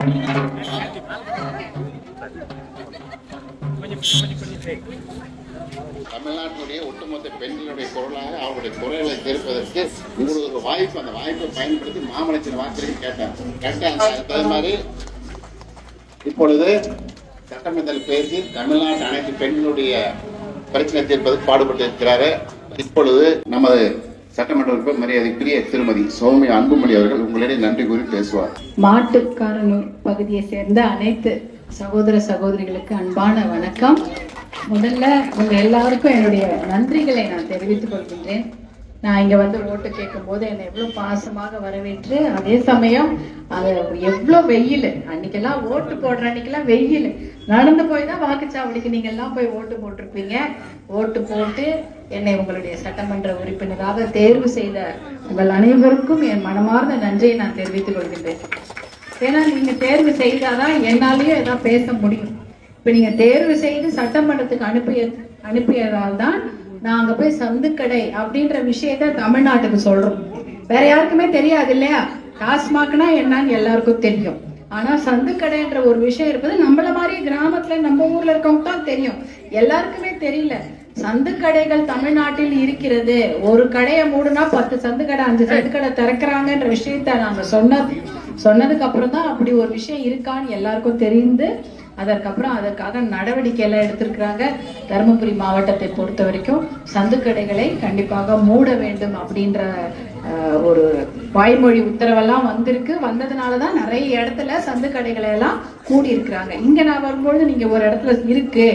தமிழ்நாட்டினுடைய ஒட்டுமொத்த பெண்களுடைய குரலாக அவருடைய குரலை தீர்ப்பதற்கு உங்களுக்கு ஒரு வாய்ப்பு, அந்த வாய்ப்பை பயன்படுத்தி மாமலத்தின் வார்த்தையும் கேட்டேன். அதே மாதிரி இப்பொழுது சட்டமன்றத்தில் பேசி தமிழ்நாட்டு அனைத்து பெண்களுடைய பிரச்சனை தீர்ப்பதற்கு பாடுபட்டு இருக்கிறாரு. இப்பொழுது நமது சட்டமன்ற உறுப்பினர் மரியாதைக்குரிய திருமதி சௌமியா அன்புமணி அவர்கள் உங்களிடையே நன்றி கூறி பேசுவார். மாட்டுக்காரனூர் பகுதியை சேர்ந்த அனைத்து சகோதர சகோதரிகளுக்கு அன்பான வணக்கம். முதல்ல உங்க எல்லாருக்கும் என்னுடைய நன்றிகளை நான் தெரிவித்துக் கொள்கின்றேன். நான் இங்க வந்து ஓட்டு கேட்கும் போது என்னை எவ்வளவு பாசமாக வரவேற்று, அதே சமயம் அது எவ்வளவு வெயில், அன்னைக்கெல்லாம் ஓட்டு போடுற அன்னைக்கெல்லாம் வெயில், நடந்து போய் தான் வாக்குச்சாவடிக்கு நீங்க எல்லாம் போய் ஓட்டு போட்டிருப்பீங்க. ஓட்டு போட்டு என்னை உங்களுடைய சட்டமன்ற உறுப்பினராக தேர்வு செய்த உங்கள் அனைவருக்கும் என் மனமார்ந்த நன்றியை நான் தெரிவித்துக் கொள்கின்றேன். ஏன்னா நீங்க தேர்வு செய்தாதான் என்னாலேயும் ஏதாவது பேச முடியும். இப்ப நீங்க தேர்வு செய்து சட்டமன்றத்துக்கு அனுப்பியதால் தான் நாங்க போய் சந்துக்கடை அப்படின்ற விஷயத்த தமிழ்நாட்டுக்கு சொல்றோம். வேற யாருக்குமே தெரியாது இல்லையா? டாஸ்மாக்னா என்னன்னு எல்லாருக்கும் தெரியும். ஆனா சந்துக்கடைன்ற ஒரு விஷயம் இருப்பது நம்மள மாதிரி கிராமத்துல நம்ம ஊர்ல இருக்கவங்க தான் தெரியும், எல்லாருக்குமே தெரியல. சந்துக்கடைகள் தமிழ்நாட்டில் இருக்கிறது. ஒரு கடையை மூடுனா 10 சந்துக்கடை 5 சந்துக்கடை திறக்கிறாங்கன்ற விஷயத்த நாங்க சொன்னதுக்கு அப்புறம் தான் அப்படி ஒரு விஷயம் இருக்கான்னு எல்லாருக்கும் தெரிந்து அதற்காக நடவடிக்கை எல்லாம் எடுத்திருக்கிறாங்க. தருமபுரி மாவட்டத்தை பொறுத்த வரைக்கும் சந்துக்கடைகளை கண்டிப்பாக மூட வேண்டும் அப்படின்ற ஒரு வாய்மொழி உத்தரவெல்லாம் வந்ததுனாலதான் நிறைய இடத்துல சந்துக்கடைகளை எல்லாம் மூடி இருக்கிறாங்க. இங்க நான் வரும்பொழுது நீங்க ஒரு இடத்துல இருக்கு,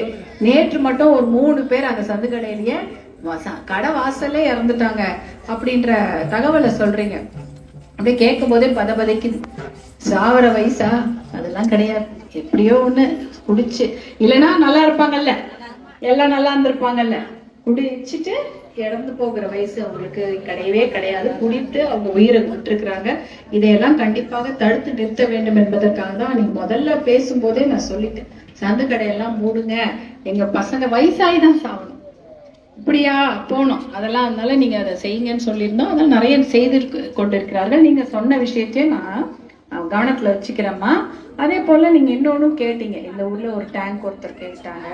நேற்று மட்டும் ஒரு 3 பேர் அந்த சந்துக்கடையிலேயே கடை வாசல்ல இறந்துட்டாங்க அப்படின்ற தகவலை சொல்றீங்க. அப்படியே கேட்கும் போதே பதபதைக்கு சாவர வயசா? அதெல்லாம் கிடையாது. எப்படியோ ஒண்ணு குடிச்சு, இல்லைன்னா நல்லா இருப்பாங்கல்ல, எல்லாம் நல்லா இருந்திருப்பாங்கல்ல. குடிச்சிட்டு இறந்து போகிற வயசு அவங்களுக்கு கிடையவே கிடையாது. குடித்து அவங்க உயிரை விட்டுருக்குறாங்க. இதையெல்லாம் கண்டிப்பாக தடுத்து நிறுத்த வேண்டும் என்பதற்காக தான் நீங்க முதல்ல பேசும்போதே நான் சொல்லிட்டேன், சந்து கடையெல்லாம் மூடுங்க, எங்க பசங்க வயசாயிதான் சாகணும், இப்படியா போனோம். அதெல்லாம் அதனால நீங்க அதை செய்யுங்கன்னு சொல்லியிருந்தோம். அதெல்லாம் நிறைய செய்து கொண்டிருக்கிறார்கள். நீங்க சொன்ன விஷயத்தையும் நான் கவனத்துல வச்சுக்கிறேம்மா. அதே போல நீங்க இன்னொன்னும் கேட்டீங்க, இந்த ஊர்ல ஒரு டேங்க் ஒருத்தர் கேட்டாங்க,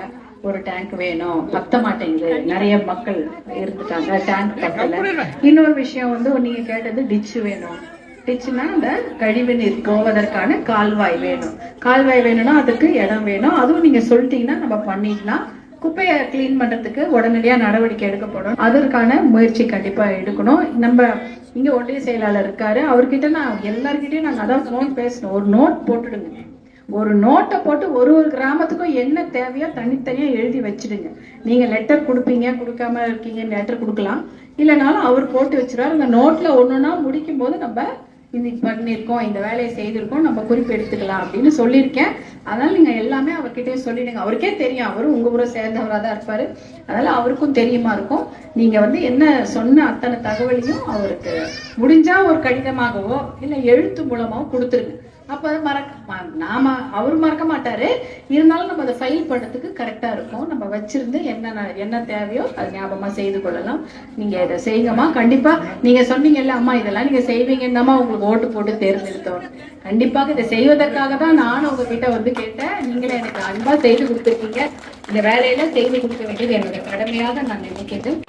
ஒரு டேங்க் வேணும், பத்த மாட்டேங்குது, நிறைய மக்கள் இருந்துட்டாங்க, டேங்க் பத்தல. இன்னொரு விஷயம் வந்து நீங்க கேட்டது டிச்சு வேணும். டிச்சுனா அந்த கழிவு நீர் போவதற்கான கால்வாய் வேணும். கால்வாய் வேணும்னா அதுக்கு இடம் வேணும். அதுவும் நீங்க சொல்லிட்டீங்கன்னா நம்ம பண்ணிக்கலாம். குப்பையை கிளீன் பண்றதுக்கு உடனடியா நடவடிக்கை எடுக்கப்படும். அதற்கான முயற்சி கண்டிப்பா எடுக்கணும். நம்ம இங்க ஒன்றிய செயலாளர் இருக்காரு, அவர்கிட்ட நான் எல்லார்கிட்டையும் நாங்க அதான் போன் பேசணும். ஒரு நோட் போட்டுடுங்க, ஒரு நோட்டை போட்டு ஒரு கிராமத்துக்கும் என்ன தேவையோ தனித்தனியா எழுதி வச்சிடுங்க. நீங்க லெட்டர் கொடுப்பீங்க, கொடுக்காம இருக்கீங்க, லெட்டர் கொடுக்கலாம், இல்லைனாலும் அவர் போட்டு வச்சிருவாரு. அந்த நோட்ல ஒண்ணுன்னா முடிக்கும் போது நம்ம இன்னைக்கு பண்ணிருக்கோம், இந்த வேலையை செய்திருக்கோம், நம்ம குறிப்பு எடுத்துக்கலாம் அப்படின்னு சொல்லியிருக்கேன். அதனால நீங்க எல்லாமே அவர்கிட்டயே சொல்லிடுங்க. அவருக்கே தெரியும், அவரும் உங்க ஊரை சேர்ந்தவரா தான் இருப்பாரு, அதனால அவருக்கும் தெரியுமா இருக்கும். நீங்க வந்து என்ன சொன்ன அத்தனை தகவலையும் அவருக்கு முடிஞ்சா ஒரு கடிதமாகவோ இல்ல எழுத்து மூலமாவோ கொடுத்துருங்க. அப்ப அவரு மறக்க மாட்டாரு, இருந்தாலும் நம்ம அதை ஃபைல் பண்றதுக்கு கரெக்டா இருக்கும். நம்ம வச்சிருந்து என்ன தேவையோ அது ஞாபகமா செய்து கொள்ளலாம். நீங்க இதை செய்யுங்கம்மா. கண்டிப்பா நீங்க சொன்னீங்கல்ல அம்மா, இதெல்லாம் நீங்க செய்வீங்கன்னா உங்களுக்கு ஓட்டு போட்டு தேர்ந்தெடுத்தோம். கண்டிப்பாக இதை செய்வதற்காக தான் நானும் உங்ககிட்ட வந்து கேட்டேன். நீங்களே எனக்கு அன்பா செய்து கொடுத்துருக்கீங்க. இந்த வேலையில செய்து கொடுக்க வேண்டியது என்னுடைய கடமையாக நான் நினைக்கிறேன்.